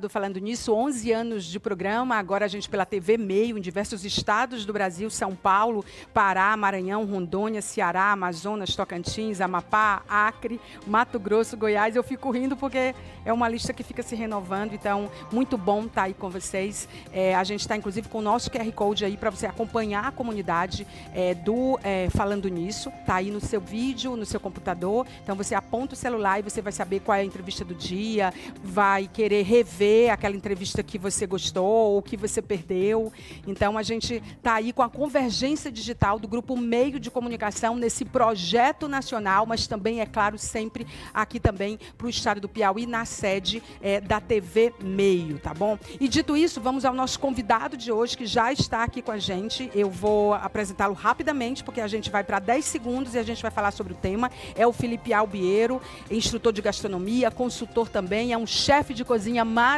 Falando nisso, 11 anos de programa, agora a gente pela TV Meio, em diversos estados do Brasil, São Paulo, Pará, Maranhão, Rondônia, Ceará, Amazonas, Tocantins, Amapá, Acre, Mato Grosso, Goiás. Eu fico rindo porque é uma lista que fica se renovando, então muito bom estar aí com vocês. A gente está inclusive com o nosso QR Code aí para você acompanhar a comunidade Falando Nisso, tá aí no seu vídeo, no seu computador, então você aponta o celular e você vai saber qual é a entrevista do dia, vai querer rever aquela entrevista que você gostou ou que você perdeu. Então, a gente está aí com a convergência digital do Grupo Meio de Comunicação nesse projeto nacional, mas também, é claro, sempre aqui também para o estado do Piauí, na sede da TV Meio, tá bom? E dito isso, vamos ao nosso convidado de hoje, que já está aqui com a gente. Eu vou apresentá-lo rapidamente, porque a gente vai para 10 segundos e a gente vai falar sobre o tema. É o Felipe Albiero, instrutor de gastronomia, consultor também, é um chefe de cozinha maravilhoso,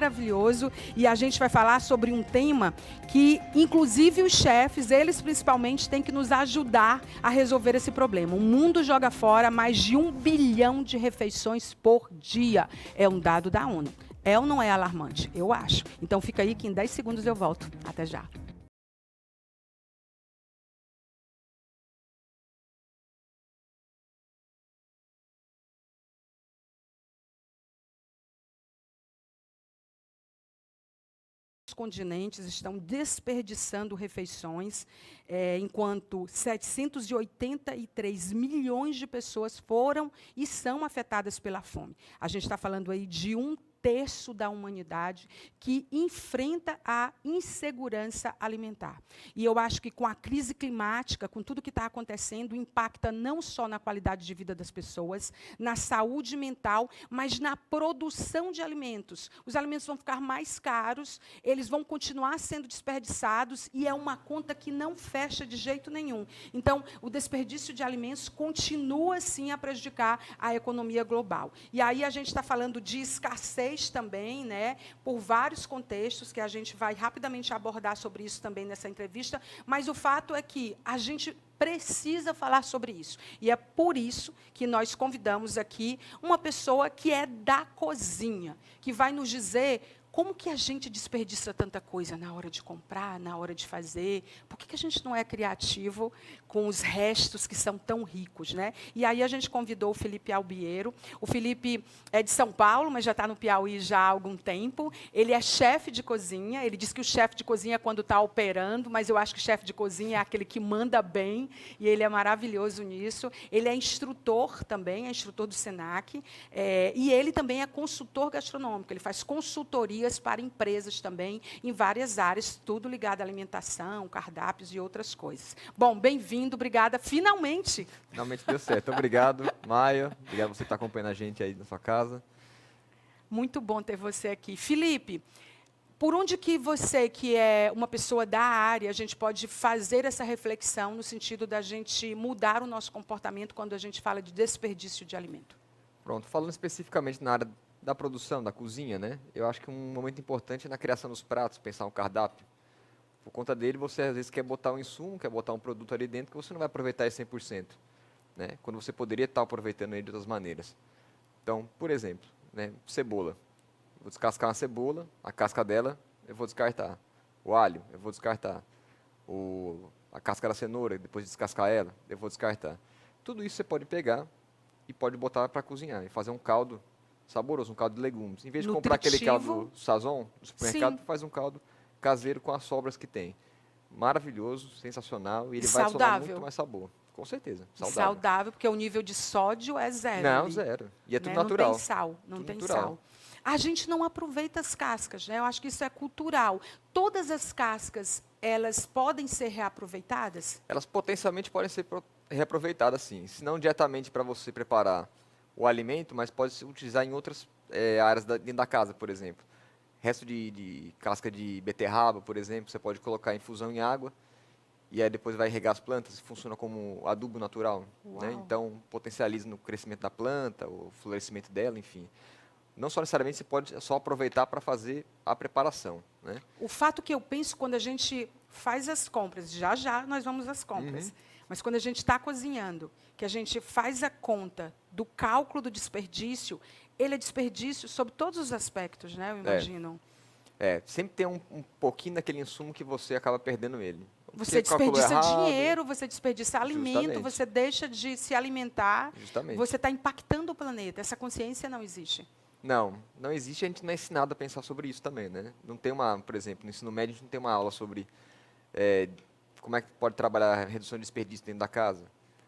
e a gente vai falar sobre um tema que, inclusive, os chefes, eles principalmente, têm que nos ajudar a resolver esse problema. O mundo joga fora mais de 1 bilhão de refeições por dia. É um dado da ONU. É ou não é alarmante? Eu acho. Então fica aí que em 10 segundos eu volto. Até já. Os continentes estão desperdiçando refeições, enquanto 783 milhões de pessoas foram e são afetadas pela fome. A gente está falando aí de 1/3 da humanidade que enfrenta a insegurança alimentar. E eu acho que com a crise climática, com tudo que está acontecendo, impacta não só na qualidade de vida das pessoas, na saúde mental, mas na produção de alimentos. Os alimentos vão ficar mais caros, eles vão continuar sendo desperdiçados e é uma conta que não fecha de jeito nenhum. Então, o desperdício de alimentos continua, sim, a prejudicar a economia global. E aí a gente está falando de escassez também, né, por vários contextos, que a gente vai rapidamente abordar sobre isso também nessa entrevista, mas o fato é que a gente precisa falar sobre isso. E é por isso que nós convidamos aqui uma pessoa que é da cozinha, que vai nos dizer como que a gente desperdiça tanta coisa na hora de comprar, na hora de fazer? Por que a gente não é criativo com os restos que são tão ricos, né? E aí a gente convidou o Felipe Albiero. O Felipe é de São Paulo, mas já está no Piauí já há algum tempo. Ele é chefe de cozinha. Ele diz que o chefe de cozinha é quando está operando, mas eu acho que o chefe de cozinha é aquele que manda bem, e ele é maravilhoso nisso. Ele é instrutor também, é instrutor do SENAC, e ele também é consultor gastronômico. Ele faz consultorias para empresas também, em várias áreas, tudo ligado à alimentação, cardápios e outras coisas. Bom, bem-vindo, obrigada. Finalmente! Finalmente deu certo. Obrigado, Maia. Obrigado você que está acompanhando a gente aí na sua casa. Muito bom ter você aqui. Felipe, por onde que você, que é uma pessoa da área, a gente pode fazer essa reflexão no sentido da gente mudar o nosso comportamento quando a gente fala de desperdício de alimento? Pronto, falando especificamente na área da produção, da cozinha, né? Eu acho que um momento importante é na criação dos pratos, pensar um cardápio. Por conta dele, você às vezes quer botar um insumo, quer botar um produto ali dentro que você não vai aproveitar ele 100%, né? Quando você poderia estar aproveitando ele de outras maneiras. Então, por exemplo, né, cebola. Eu vou descascar uma cebola, a casca dela eu vou descartar. O alho eu vou descartar. A casca da cenoura, depois de descascar ela, eu vou descartar. Tudo isso você pode pegar e pode botar para cozinhar e fazer um caldo saboroso, um caldo de legumes. Em vez de comprar aquele caldo Sazon no supermercado, faz um caldo caseiro com as sobras que tem. Maravilhoso, sensacional, e ele vai adicionar muito mais sabor. Com certeza, saudável. Saudável, porque o nível de sódio é zero. Não, ali, zero. E é tudo né? natural. Não tem sal, não tem sal. A gente não aproveita as cascas, né? Eu acho que isso é cultural. Todas as cascas, elas podem ser reaproveitadas? Elas potencialmente podem ser reaproveitadas, sim. Se não diretamente para você preparar o alimento, mas pode se utilizar em outras áreas dentro da casa, por exemplo. Resto de casca de beterraba, por exemplo, você pode colocar infusão em água e aí depois vai regar as plantas, funciona como adubo natural, né? Então potencializa no crescimento da planta, o florescimento dela, enfim. Não só necessariamente você pode só aproveitar para fazer a preparação, né? O fato que eu penso quando a gente faz as compras, já já nós vamos às compras, mas quando a gente está cozinhando, que a gente faz a conta do cálculo do desperdício, ele é desperdício sob todos os aspectos, né? Eu imagino. Sempre tem um pouquinho daquele insumo que você acaba perdendo ele. Você calculou desperdiça errado, dinheiro, você desperdiça alimento, justamente, você deixa de se alimentar, justamente. você está impactando o planeta. Essa consciência não existe. Não existe, a gente não é ensinado a pensar sobre isso também, né? Não tem por exemplo, no ensino médio a gente não tem uma aula sobre é, como é que pode trabalhar a redução de desperdício dentro da casa.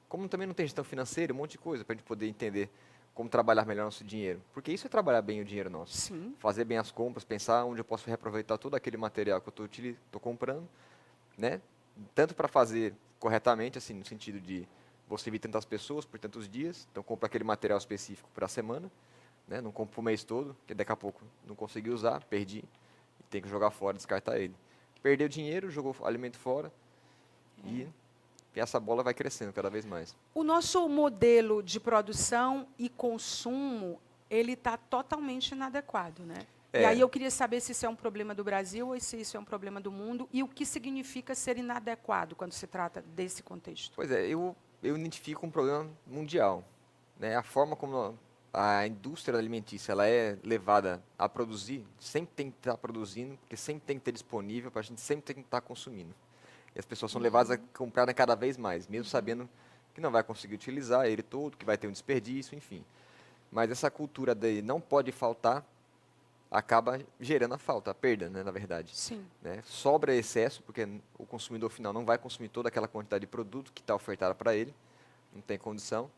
Como também não tem gestão financeira, um monte de coisa para a gente poder entender como trabalhar melhor nosso dinheiro. Porque isso é trabalhar bem o dinheiro nosso. Sim. Fazer bem as compras, pensar onde eu posso reaproveitar todo aquele material que eu estou comprando, né? Tanto para fazer corretamente, assim, no sentido de vou servir tantas pessoas por tantos dias, então compro aquele material específico para a semana, né? Não compro o mês todo, porque daqui a pouco não consegui usar, perdi, e tem que jogar fora, descartar ele. Perdeu dinheiro, jogou alimento fora e essa bola vai crescendo cada vez mais. O nosso modelo de produção e consumo, ele está totalmente inadequado, né? E aí É, eu queria saber se isso é um problema do Brasil ou se isso é um problema do mundo e o que significa ser inadequado quando se trata desse contexto. pois é, eu identifico um problema mundial, né? A forma como a indústria alimentícia ela é levada a produzir, sempre tem que estar produzindo, porque sempre tem que ter disponível para a gente sempre tem que estar consumindo. E as pessoas são levadas a comprarem cada vez mais, mesmo sabendo que não vai conseguir utilizar ele todo, que vai ter um desperdício, enfim. Mas essa cultura de não pode faltar acaba gerando a falta, a perda, né, na verdade. Sim. Né? Sobra excesso, porque o consumidor final não vai consumir toda aquela quantidade de produto que está ofertada para ele, não tem condição.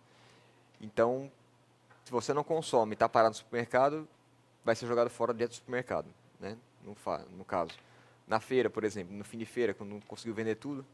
Então, se você não consome e está parado no supermercado, vai ser jogado fora dentro do supermercado, né? No caso. Na feira, por exemplo, no fim de feira, quando não conseguiu vender tudo,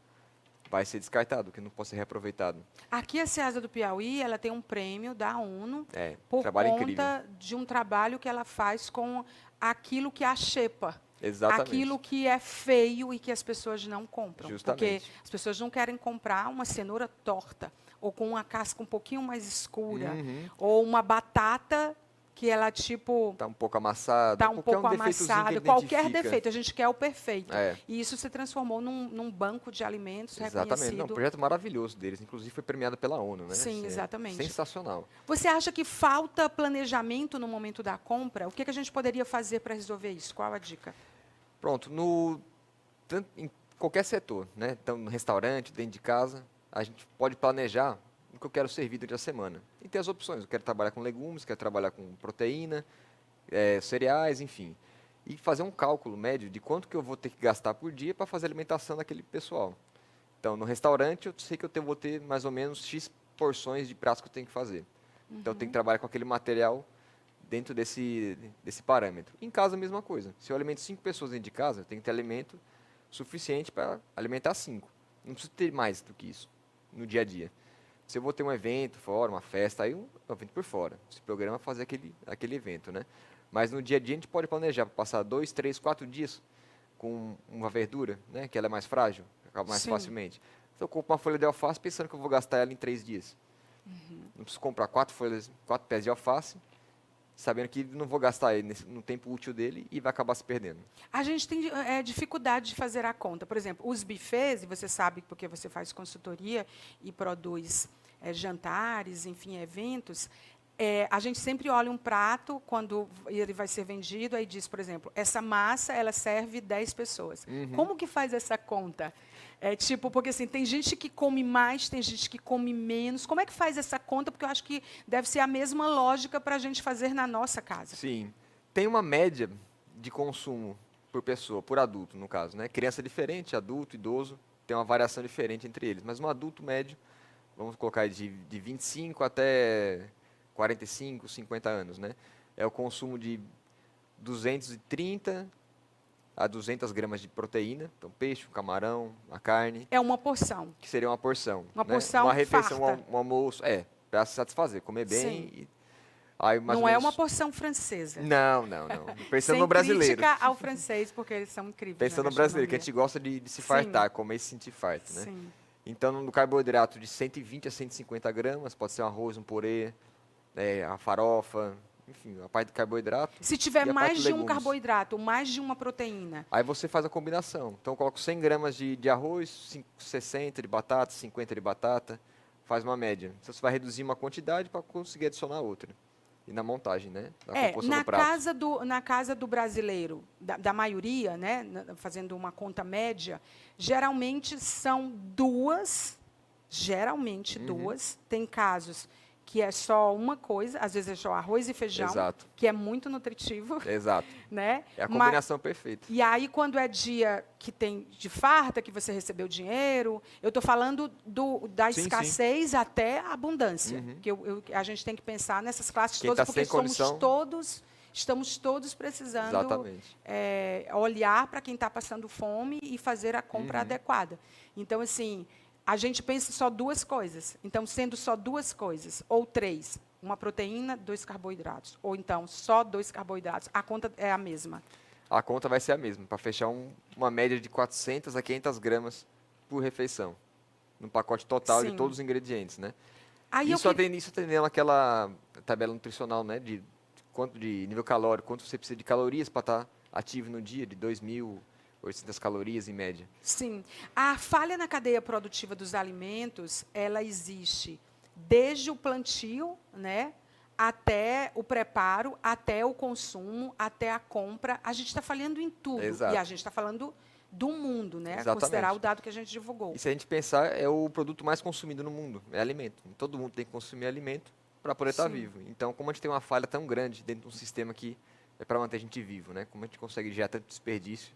vai ser descartado, que não pode ser reaproveitado. Aqui a Ceasa do Piauí, ela tem um prêmio da ONU por Trabalho incrível. conta de um trabalho que ela faz com aquilo que é a xepa. Exatamente. Aquilo que é feio e que as pessoas não compram. Justamente. Porque as pessoas não querem comprar uma cenoura torta, ou com uma casca um pouquinho mais escura, ou uma batata que ela, tipo, Tá um pouco amassado. está um qualquer pouco defeitozinho que amassada. ele Qualquer identifica. defeito, a gente quer o perfeito. É. E isso se transformou num banco de alimentos Exatamente. Não, um reconhecido. projeto maravilhoso deles. Inclusive foi premiado pela ONU, né? Sim, Assim, exatamente. Sensacional. Você acha que falta planejamento no momento da compra? O que a gente poderia fazer para resolver isso? Qual a dica? Pronto, em qualquer setor, né? Então, no restaurante, dentro de casa, a gente pode planejar o que eu quero servir durante a semana. E ter as opções. Eu quero trabalhar com legumes, quero trabalhar com proteína, cereais, enfim. E fazer um cálculo médio de quanto que eu vou ter que gastar por dia para fazer a alimentação daquele pessoal. Então, no restaurante, eu sei que vou ter mais ou menos X porções de pratos que eu tenho que fazer. Então, eu tenho que trabalhar com aquele material dentro desse parâmetro. Em casa, a mesma coisa. Se eu alimento 5 pessoas dentro de casa, eu tenho que ter alimento suficiente para alimentar 5. Não preciso ter mais do que isso no dia a dia. Se eu vou ter um evento fora, uma festa, aí um evento por fora. Se programa fazer aquele evento, né? Mas no dia a dia a gente pode planejar para passar 2, 3, 4 dias com uma verdura, né? Que ela é mais frágil, acaba mais Sim. facilmente. Então eu compro uma folha de alface pensando que eu vou gastar ela em 3 dias. Não preciso comprar 4 pés de alface, sabendo que não vou gastar ele no tempo útil dele e vai acabar se perdendo. A gente tem dificuldade de fazer a conta. Por exemplo, os buffets, e você sabe porque você faz consultoria e produz jantares, enfim, eventos, a gente sempre olha um prato quando ele vai ser vendido, aí diz, por exemplo, essa massa ela serve 10 pessoas. Como que faz essa conta? Porque assim, tem gente que come mais, tem gente que come menos. Como é que faz essa conta? Porque eu acho que deve ser a mesma lógica para a gente fazer na nossa casa. Sim. Tem uma média de consumo por pessoa, por adulto, no caso, né? Criança é diferente, adulto, idoso, tem uma variação diferente entre eles. Mas um adulto médio, vamos colocar de 25 até 45, 50 anos, né? É o consumo de 230 a 200 gramas de proteína, então peixe, o camarão, a carne, É uma porção. que seria uma porção. Uma né? porção Uma refeição, farta. um almoço, para se satisfazer, comer bem. Sim. E, aí, mais Não ou é menos, uma porção francesa. Não. Pensando Sem no brasileiro. crítica ao francês, porque eles são incríveis. Pensando na no brasileiro, que a gente gastronomia. gosta de se Sim. fartar, comer e se sentir farto, né? Sim. Então, no carboidrato de 120 a 150 gramas, pode ser um arroz, um purê, a farofa, enfim, a parte do carboidrato. Se tiver e a parte mais dos de um legumes. carboidrato, mais de uma proteína, Aí você faz a combinação. Então, eu coloco 100 gramas de arroz, 60 de batata, 50 de batata, faz uma média. Então, você vai reduzir uma quantidade para conseguir adicionar outra. e na montagem, né? Da É, composição do prato. na casa do brasileiro, da maioria, né, fazendo uma conta média, geralmente são duas, tem casos que é só uma coisa, às vezes é só arroz e feijão, Exato. que é muito nutritivo, Exato. né? É a Mas- combinação perfeita. E aí, quando é dia que tem de farta, que você recebeu dinheiro, eu estou falando da Sim, sim. escassez até a abundância. Uhum. Que a gente tem que pensar nessas classes Quem todas, tá porque sem condição- estamos todos precisando Exatamente. olhar para quem está passando fome e fazer a compra Uhum. adequada. Então, assim, a gente pensa só duas coisas. Então, sendo só duas coisas, ou três, uma proteína, 2 carboidratos, ou então só 2 carboidratos, a conta é a mesma. A conta vai ser a mesma, para fechar uma média de 400 a 500 gramas por refeição, no pacote total de Sim. todos os ingredientes, né? Aí Isso atendendo aquela tabela nutricional, né, de quanto de nível calórico, quanto você precisa de calorias para estar ativo no dia, de 2.800 calorias em média. Sim. A falha na cadeia produtiva dos alimentos, ela existe desde o plantio, né, até o preparo, até o consumo, até a compra. A gente está falhando em tudo. Exato. E a gente está falando do mundo, né? Exatamente. Considerar o dado que a gente divulgou. E se a gente pensar, é o produto mais consumido no mundo, é alimento. Todo mundo tem que consumir alimento para poder estar Sim. vivo. Então, como a gente tem uma falha tão grande dentro de um sistema que é para manter a gente vivo, né? Como a gente consegue gerar tanto desperdício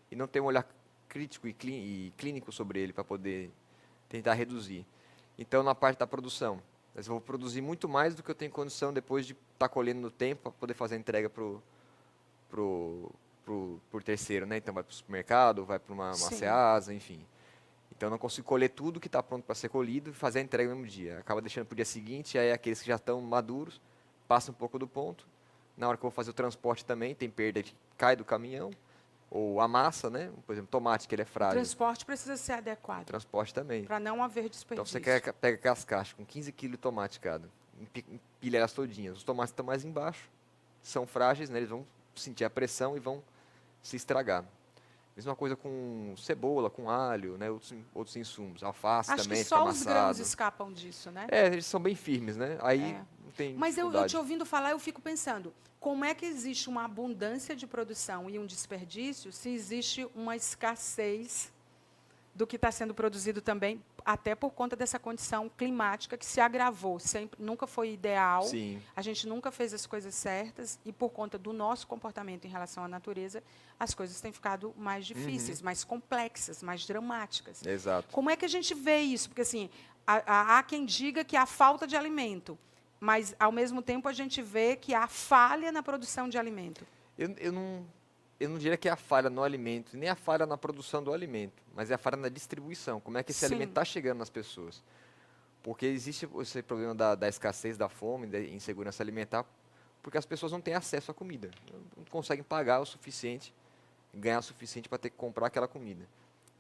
e não ter um olhar crítico e clínico sobre ele para poder tentar reduzir. Então, na parte da produção, eu vou produzir muito mais do que eu tenho condição depois de estar colhendo no tempo para poder fazer a entrega por terceiro, né? Então vai para o supermercado, vai para uma Sim. Ceasa, enfim. Então eu não consigo colher tudo que está pronto para ser colhido e fazer a entrega no mesmo dia. Acaba deixando para o dia seguinte, aí aqueles que já estão maduros, passa um pouco do ponto. Na hora que eu vou fazer o transporte também, tem perda que cai do caminhão, ou a massa, né? Por exemplo, tomate, que ele é O frágil. transporte precisa ser adequado, Transporte também. para não haver Então desperdício. você pega aquelas caixas com 15 kg de tomate cada, empilha elas todinhas. Os tomates estão mais embaixo, são frágeis, né? Eles vão sentir a pressão e vão se estragar. Mesma coisa com cebola, com alho, né? Outros insumos. Alface Acho também, que fica só os grãos amassado. escapam disso, né? Eles são bem firmes, né? Aí É. não tem Mas eu dificuldade. te ouvindo falar, eu fico pensando, como é que existe uma abundância de produção e um desperdício se existe uma escassez do que está sendo produzido também, até por conta dessa condição climática que se agravou, nunca foi ideal, Sim, a gente nunca fez as coisas certas e por conta do nosso comportamento em relação à natureza, as coisas têm ficado mais difíceis, mais complexas, mais dramáticas. exato. Como é que a gente vê isso? Porque assim, há quem diga que há falta de alimento, mas ao mesmo tempo a gente vê que há falha na produção de alimento. Eu não diria que é a falha no alimento, nem a falha na produção do alimento, mas é a falha na distribuição. Como é que esse Sim. alimento está chegando nas pessoas? Porque existe esse problema da escassez, da fome, da insegurança alimentar, porque as pessoas não têm acesso à comida. Não conseguem pagar o suficiente, ganhar o suficiente para ter que comprar aquela comida.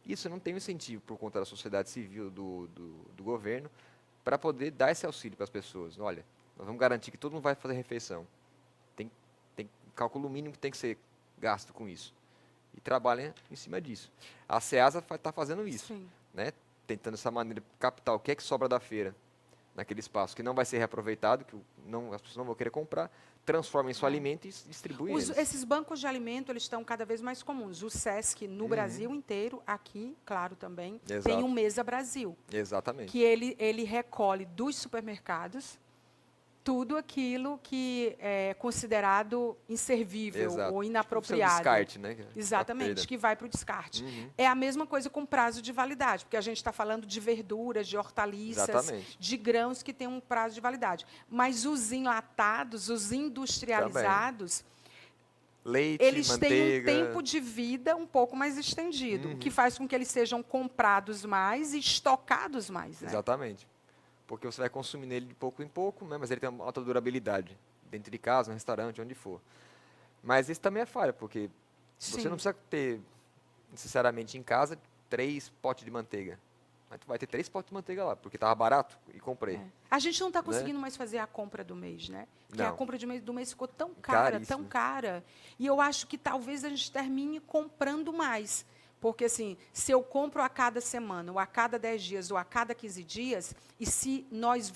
Isso não tem um incentivo por conta da sociedade civil, do governo, para poder dar esse auxílio para as pessoas. Olha, nós vamos garantir que todo mundo vai fazer refeição. Tem cálculo mínimo que tem que ser gasto com isso. E trabalha em cima disso. A Ceasa está fazendo isso, Sim. né? Tentando essa maneira de captar o que é que sobra da feira naquele espaço que não vai ser reaproveitado, que as pessoas não vão querer comprar, transforma em seu alimento e distribui eles. Esses bancos de alimento eles estão cada vez mais comuns. O SESC, no Brasil inteiro, aqui, claro, também, Exato. tem o Mesa Brasil, Exatamente. que ele recolhe dos supermercados tudo aquilo que é considerado inservível Exato. ou Tipo, inapropriado. seu descarte, né? Exatamente, que vai para o descarte. Uhum. É a mesma coisa com prazo de validade, porque a gente está falando de verduras, de hortaliças, Exatamente. de grãos que têm um prazo de validade. Mas os enlatados, os industrializados, Leite, eles têm um manteiga. tempo de vida um pouco mais estendido, o Uhum. que faz com que eles sejam comprados mais e estocados mais. Né? Exatamente. Porque você vai consumindo ele de pouco em pouco, né? Mas ele tem uma alta durabilidade. Dentro de casa, no restaurante, onde for. Mas isso também é falha, porque você Sim. não precisa ter, necessariamente em casa, 3 potes de manteiga. Mas tu vai ter 3 potes de manteiga lá, porque estava barato e comprei. É. A gente não está conseguindo mais fazer a compra do mês, né? Porque a Não. compra do mês ficou tão cara, tão Caríssimo. cara. E eu acho que talvez a gente termine comprando mais. Porque, assim, se eu compro a cada semana, ou a cada 10 dias, ou a cada 15 dias, e se nós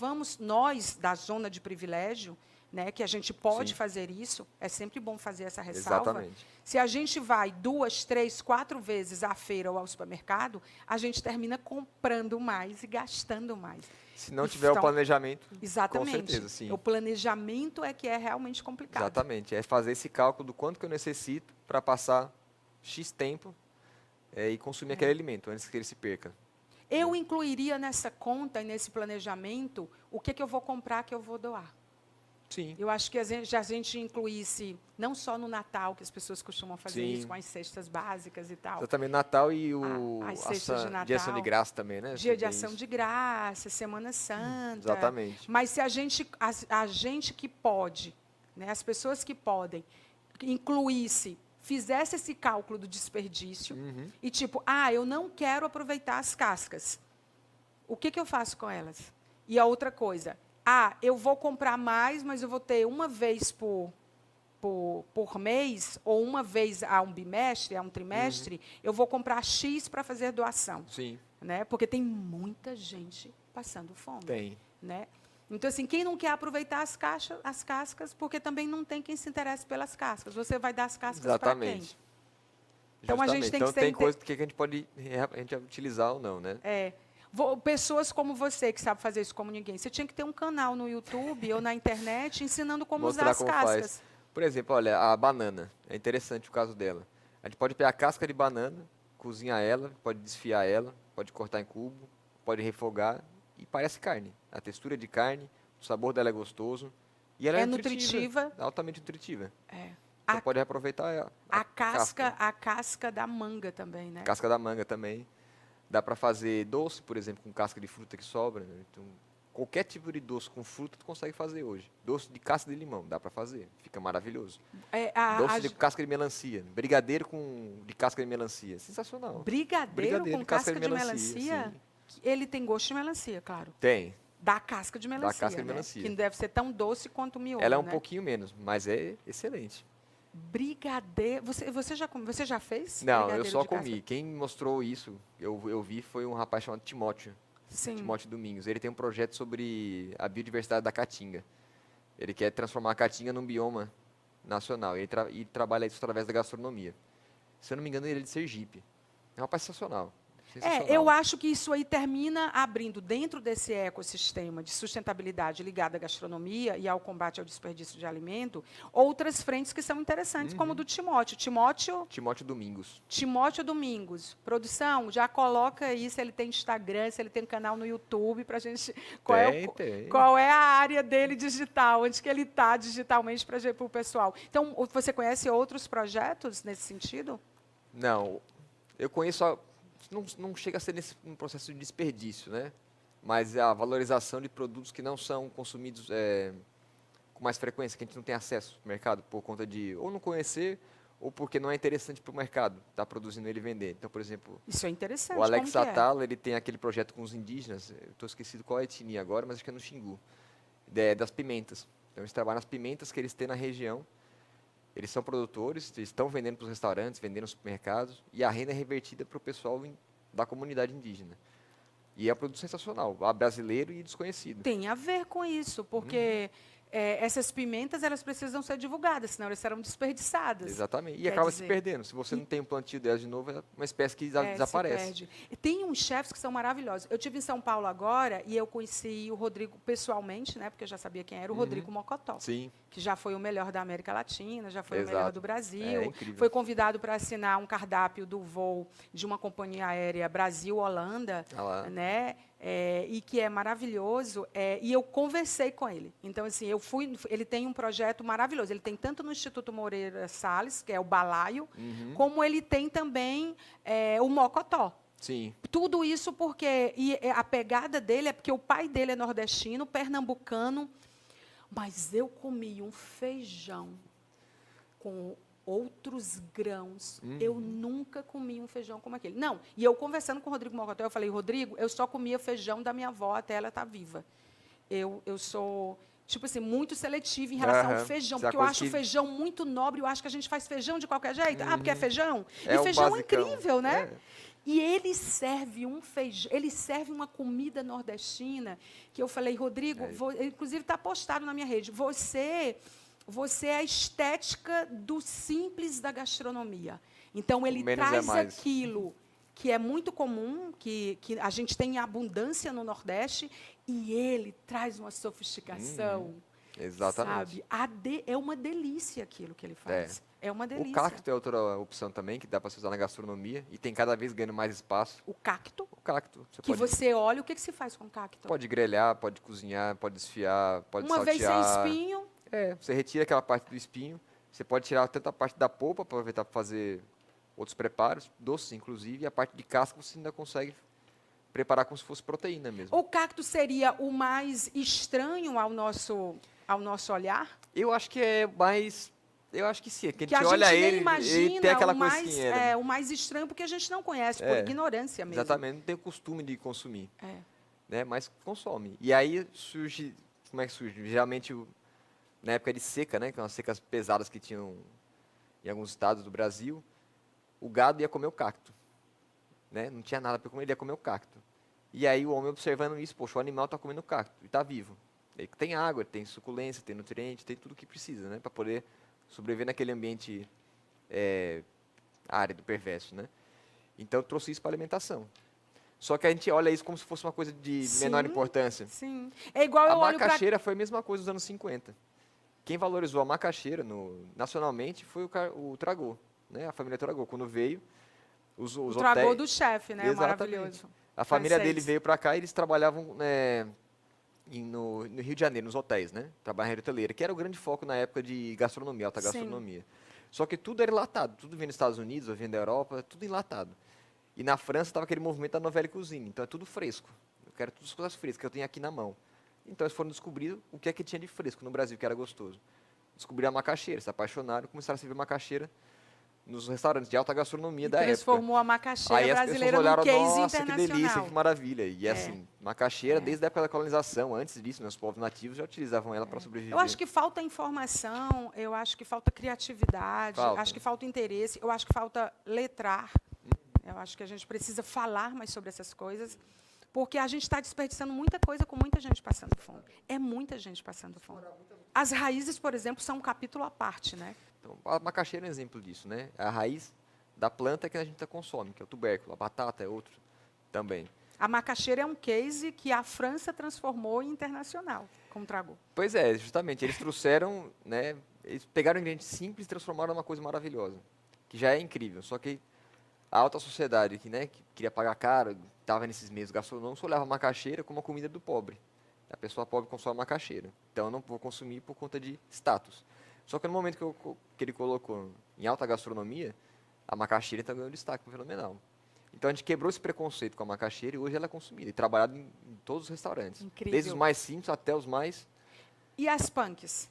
da zona de privilégio, né, que a gente pode Sim. fazer isso, é sempre bom fazer essa ressalva. Exatamente. Se a gente vai 2, 3, 4 vezes à feira ou ao supermercado, a gente termina comprando mais e gastando mais. Se não tiver o Então, planejamento, exatamente. com certeza, sim. O planejamento é que é realmente complicado. Exatamente. É fazer esse cálculo do quanto que eu necessito para passar X tempo e consumir aquele alimento antes que ele se perca. Eu incluiria nessa conta e nesse planejamento o que eu vou comprar, que eu vou doar. Sim. Eu acho que a gente incluísse, não só no Natal, que as pessoas costumam fazer Sim. isso com as cestas básicas e tal. Exatamente, Natal e As cestas de Natal. Dia de Ação de Graça também, né? Dia Você de vê Ação isso. de Graça, Semana Santa. Exatamente. Mas se a gente que pode, né, as pessoas que podem, incluísse, fizesse esse cálculo do desperdício e tipo, eu não quero aproveitar as cascas. O que eu faço com elas? E a outra coisa, eu vou comprar mais, mas eu vou ter uma vez por mês, ou uma vez a um bimestre, a um trimestre, eu vou comprar X para fazer doação. Sim. Né? Porque tem muita gente passando fome. Tem. Né? Então, assim, quem não quer aproveitar as cascas, porque também não tem quem se interesse pelas cascas. Você vai dar as cascas para quem? Exatamente. Então, a gente tem que Então, ser tem coisa que a gente pode utilizar ou não, né? Pessoas como você, que sabe fazer isso como ninguém, você tinha que ter um canal no YouTube ou na internet ensinando como usar Mostrar as como cascas. faz. Por exemplo, olha, a banana. É interessante o caso dela. A gente pode pegar a casca de banana, cozinhar ela, pode desfiar ela, pode cortar em cubo, pode refogar e parece carne. A textura de carne, o sabor dela é gostoso. E ela é nutritiva. Altamente nutritiva. É. Você pode reaproveitar a casca da manga também, né? Casca da manga também. Dá para fazer doce, por exemplo, com casca de fruta que sobra. Né? Então, qualquer tipo de doce com fruta tu consegue fazer hoje. Doce de casca de limão, dá para fazer. Fica maravilhoso. Doce de casca de melancia. Brigadeiro de casca de melancia. Sensacional. Brigadeiro com casca de melancia? Ele tem gosto de melancia, claro. Tem. Da casca de melancia, Da casca de né? melancia. Que não deve ser tão doce quanto o miolo, Ela é um né? pouquinho menos, mas é excelente. Brigadeiro. Você já fez? Não, eu brigadeiro só de casca? comi. Quem mostrou isso, eu vi, foi um rapaz chamado Timóteo. Sim. Timóteo Domingos. Ele tem um projeto sobre a biodiversidade da caatinga. Ele quer transformar a caatinga num bioma nacional. E trabalha isso através da gastronomia. Se eu não me engano, ele é de Sergipe. É um rapaz sensacional. Eu acho que isso aí termina abrindo, dentro desse ecossistema de sustentabilidade ligado à gastronomia e ao combate ao desperdício de alimento, outras frentes que são interessantes, como o do Timóteo. Timóteo Domingos. Timóteo Domingos. Produção, já coloca aí se ele tem Instagram, se ele tem canal no YouTube, para a gente... Qual é a área dele digital, onde que ele está digitalmente para o pessoal. Então, você conhece outros projetos nesse sentido? Não. Eu conheço... Não chega a ser um processo de desperdício, né? Mas a valorização de produtos que não são consumidos com mais frequência, que a gente não tem acesso ao mercado por conta de ou não conhecer ou porque não é interessante para o mercado estar produzindo ele e vender. Então, por exemplo, isso é interessante. O Alex Atala, ele tem aquele projeto com os indígenas, eu estou esquecido qual é a etnia agora, mas acho que é no Xingu, das pimentas. Então, eles trabalham nas pimentas que eles têm na região. Eles são produtores, eles estão vendendo para os restaurantes, vendendo nos supermercados, e a renda é revertida para o pessoal da comunidade indígena. E é um produto sensacional, brasileiro e desconhecido. Tem a ver com isso, porque essas pimentas elas precisam ser divulgadas, senão elas serão desperdiçadas. Exatamente. E acaba se perdendo. Se você não tem um plantio delas de novo, é uma espécie que desaparece. Se perde. E tem uns chefes que são maravilhosos. Eu estive em São Paulo agora e eu conheci o Rodrigo pessoalmente, né, porque eu já sabia quem era, o Rodrigo Mocotó. Sim. Que já foi o melhor da América Latina, já foi Exato. o melhor do Brasil. É incrível. Foi convidado para assinar um cardápio do voo de uma companhia aérea Brasil-Holanda, né? E que é maravilhoso. E eu conversei com ele. Então, assim, ele tem um projeto maravilhoso. Ele tem tanto no Instituto Moreira Salles, que é o Balaio, como ele tem também o Mocotó. Sim. Tudo isso porque a pegada dele é porque o pai dele é nordestino, pernambucano. Mas eu comi um feijão com outros grãos. Eu nunca comi um feijão como aquele. Não, e eu conversando com o Rodrigo Mocotó, eu falei, Rodrigo, eu só comia feijão da minha avó até ela estar viva. Eu sou, tipo assim, muito seletiva em relação ao feijão, porque eu acho o feijão muito nobre, eu acho que a gente faz feijão de qualquer jeito. Porque é feijão? E feijão é incrível, né? E ele serve um feijão, ele serve uma comida nordestina que eu falei, Rodrigo, inclusive está postado na minha rede. Você é a estética do simples da gastronomia. Então ele menos é traz mais. aquilo que é muito comum, que a gente tem em abundância no Nordeste, e ele traz uma sofisticação. Exatamente. Sabe? É uma delícia aquilo que ele faz. É uma O delícia. cacto é outra opção também, que dá para se usar na gastronomia e tem cada vez ganhando mais espaço. O cacto, O cacto. que você olha, o que se faz com o cacto? Pode grelhar, pode cozinhar, pode desfiar, pode Uma saltear. vez sem espinho. Você retira aquela parte do espinho, você pode tirar tanto a parte da polpa para aproveitar para fazer outros preparos, doces inclusive, e a parte de casca você ainda consegue preparar como se fosse proteína mesmo. O cacto seria o mais estranho ao nosso olhar? Eu acho que é mais... Eu acho que sim, que a Que a gente olha gente nem ele, imagina ele tem aquela o coisa mais, assim, né? o mais estranho, porque a gente não conhece, por ignorância mesmo. Exatamente, não tem o costume de consumir, É. né? Mas consome. E aí surge... Como é que surge? Geralmente, na época de seca, né? Que são as secas pesadas que tinham em alguns estados do Brasil, o gado ia comer o cacto. Né? Não tinha nada para comer, ele ia comer o cacto. E aí o homem observando isso, poxa, o animal está comendo cacto e está vivo. Ele tem água, tem suculência, tem nutriente, tem tudo o que precisa, né? Para poder sobreviver naquele ambiente árido, perverso, né? Então trouxe isso para a alimentação. Só que a gente olha isso como se fosse uma coisa de menor importância. Sim. É igual A eu olho macaxeira foi a mesma coisa nos anos 50. Quem valorizou a macaxeira nacionalmente foi o Tragô, né? A família Tragô. Quando veio, os o hotéis... Tragô do chefe, né? Exatamente. Maravilhoso. A família Francês. dele veio para cá e eles trabalhavam no Rio de Janeiro, nos hotéis, né? Trabalham em hoteleira, que era o grande foco na época de gastronomia, alta gastronomia. Só que tudo era enlatado, tudo vinha dos Estados Unidos, ou vinha da Europa, tudo enlatado. E na França estava aquele movimento da novela cozinha, então é tudo fresco. Eu quero todas as coisas frescas que eu tenho aqui na mão. Então eles foram descobrir o que é que tinha de fresco no Brasil, que era gostoso. Descobriram a macaxeira, se apaixonaram e começaram a servir macaxeira nos restaurantes de alta gastronomia da época. Transformou a macaxeira Aí as brasileira pessoas olharam, num case nossa, que internacional. delícia, que maravilha. E assim, macaxeira, desde a época da colonização, antes disso, né, os povos nativos já utilizavam ela para sobreviver. Eu acho que falta informação, eu acho que falta criatividade, acho que falta interesse, eu acho que falta letrar. Eu acho que a gente precisa falar mais sobre essas coisas, porque a gente está desperdiçando muita coisa com muita gente passando fome. É muita gente passando fome. As raízes, por exemplo, são um capítulo à parte, né? Então, a macaxeira é um exemplo disso, né? É a raiz da planta que a gente consome, que é o tubérculo. A batata é outro também. A macaxeira é um case que a França transformou em internacional, como Tragô. Pois é, justamente. Eles trouxeram, né? Eles pegaram ingredientes simples e transformaram numa coisa maravilhosa, que já é incrível. Só que a alta sociedade, que queria pagar caro, estava nesses meios gastronômicos, olhava a macaxeira como a comida do pobre. A pessoa pobre consome macaxeira. Então eu não vou consumir por conta de status. Só que no momento que ele colocou em alta gastronomia, a macaxeira então ganhou um destaque fenomenal. Então a gente quebrou esse preconceito com a macaxeira e hoje ela é consumida e trabalhada em todos os restaurantes. Incrível. Desde os mais simples até os mais... E as punks?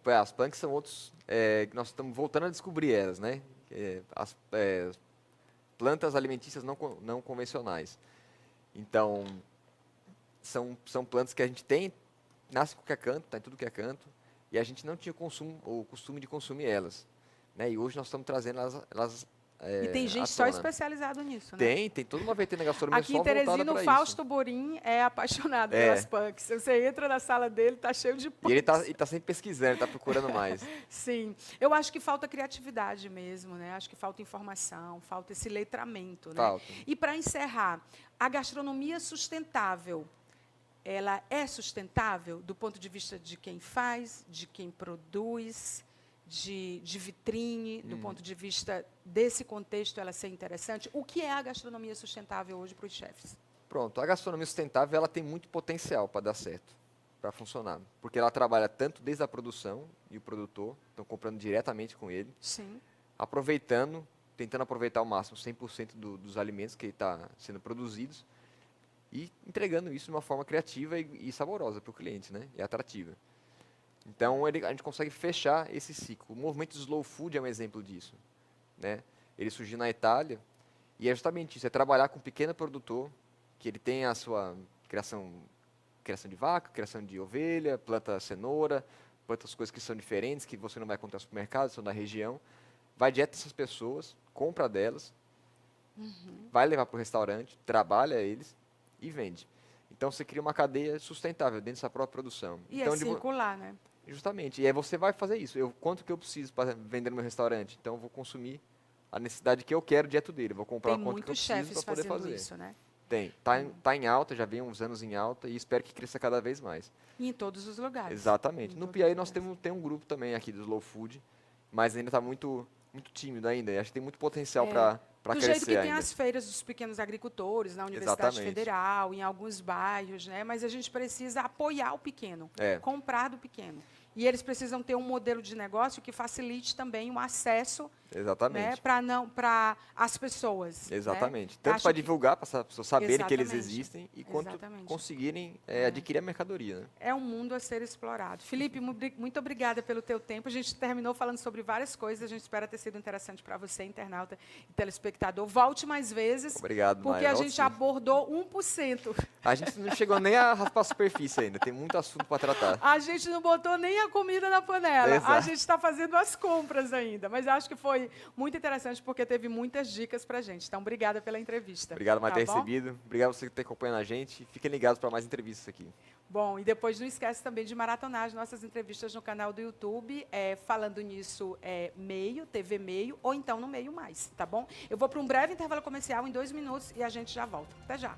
As punks são outros... que nós estamos voltando a descobrir elas, né? As plantas alimentícias não convencionais. Então, são plantas que a gente tem, nasce em qualquer canto, está em tudo que é canto, e a gente não tinha o costume de consumir elas. Né? E hoje nós estamos trazendo elas e tem gente só especializada nisso, né? Tem toda uma vertente na gastronomia Aqui só em voltada Teresina, o para Fausto Borim é apaixonado pelas punks. Você entra na sala dele, está cheio de punks. E ele tá sempre pesquisando, ele está procurando mais. Sim. Eu acho que falta criatividade mesmo, né? Acho que falta informação, falta esse letramento, né? Falta. E para encerrar, a gastronomia sustentável, ela é sustentável do ponto de vista de quem faz, de quem produz, de vitrine, do ponto de vista desse contexto ela ser interessante? O que é a gastronomia sustentável hoje para os chefes? Pronto, a gastronomia sustentável ela tem muito potencial para dar certo, para funcionar. Porque ela trabalha tanto desde a produção e o produtor, estão comprando diretamente com ele. Sim. Tentando aproveitar ao máximo 100% dos alimentos que estão sendo produzidos e entregando isso de uma forma criativa e saborosa para o cliente, né? E atrativa. Então, a gente consegue fechar esse ciclo. O movimento slow food é um exemplo disso. Né? Ele surgiu na Itália e é justamente isso, é trabalhar com um pequeno produtor, que ele tem a sua criação de vaca, criação de ovelha, planta cenoura, planta as coisas que são diferentes, que você não vai encontrar no supermercado, são da região. Vai direto dessas pessoas, compra delas, vai levar para o restaurante, trabalha eles e vende. Então você cria uma cadeia sustentável dentro da sua própria produção. E Então, é circular, né? justamente. E aí você vai fazer isso. Quanto que eu preciso para vender no meu restaurante? Então eu vou consumir a necessidade que eu quero direto dele. Eu vou comprar Tem o quanto que eu muitos preciso chefes para poder fazendo fazer. isso, né? Tem. Tá em alta, já vem uns anos em alta e espero que cresça cada vez mais. E em todos os lugares. Exatamente. Em No todos Piauí os nós lugares. tem um grupo também aqui do Slow Food, mas ainda está muito tímido ainda. E acho que tem muito potencial para Do crescer jeito que tem ainda. as feiras dos pequenos agricultores na Universidade Exatamente. Federal, em alguns bairros, né? Mas a gente precisa apoiar o pequeno, É. comprar do pequeno. E eles precisam ter um modelo de negócio que facilite também o acesso, né, Exatamente. para as pessoas. Né? Exatamente. Tanto Acho para que divulgar, para as pessoas saberem que eles Exatamente. existem e quanto Exatamente. conseguirem adquirir a mercadoria. Né? é um mundo a ser explorado. Felipe, muito obrigada pelo teu tempo. A gente terminou falando sobre várias coisas. A gente espera ter sido interessante para você, internauta e telespectador. Volte mais vezes, Obrigado, porque Maia. a Volte gente sim. abordou 1%. A gente não chegou nem a raspar a superfície ainda, tem muito assunto para tratar. A gente não botou nem a comida na panela. Exato. A gente está fazendo as compras ainda. Mas acho que foi muito interessante porque teve muitas dicas para a gente. Então, obrigada pela entrevista. Obrigado por tá ter bom? recebido. Obrigado por você ter acompanhado a gente. Fiquem ligados para mais entrevistas aqui. Bom, e depois não esquece também de maratonar as nossas entrevistas no canal do YouTube, falando nisso, Meio, TV Meio, ou então no Meio Mais, tá bom? Eu vou para um breve intervalo comercial em 2 minutos e a gente já volta. Até já.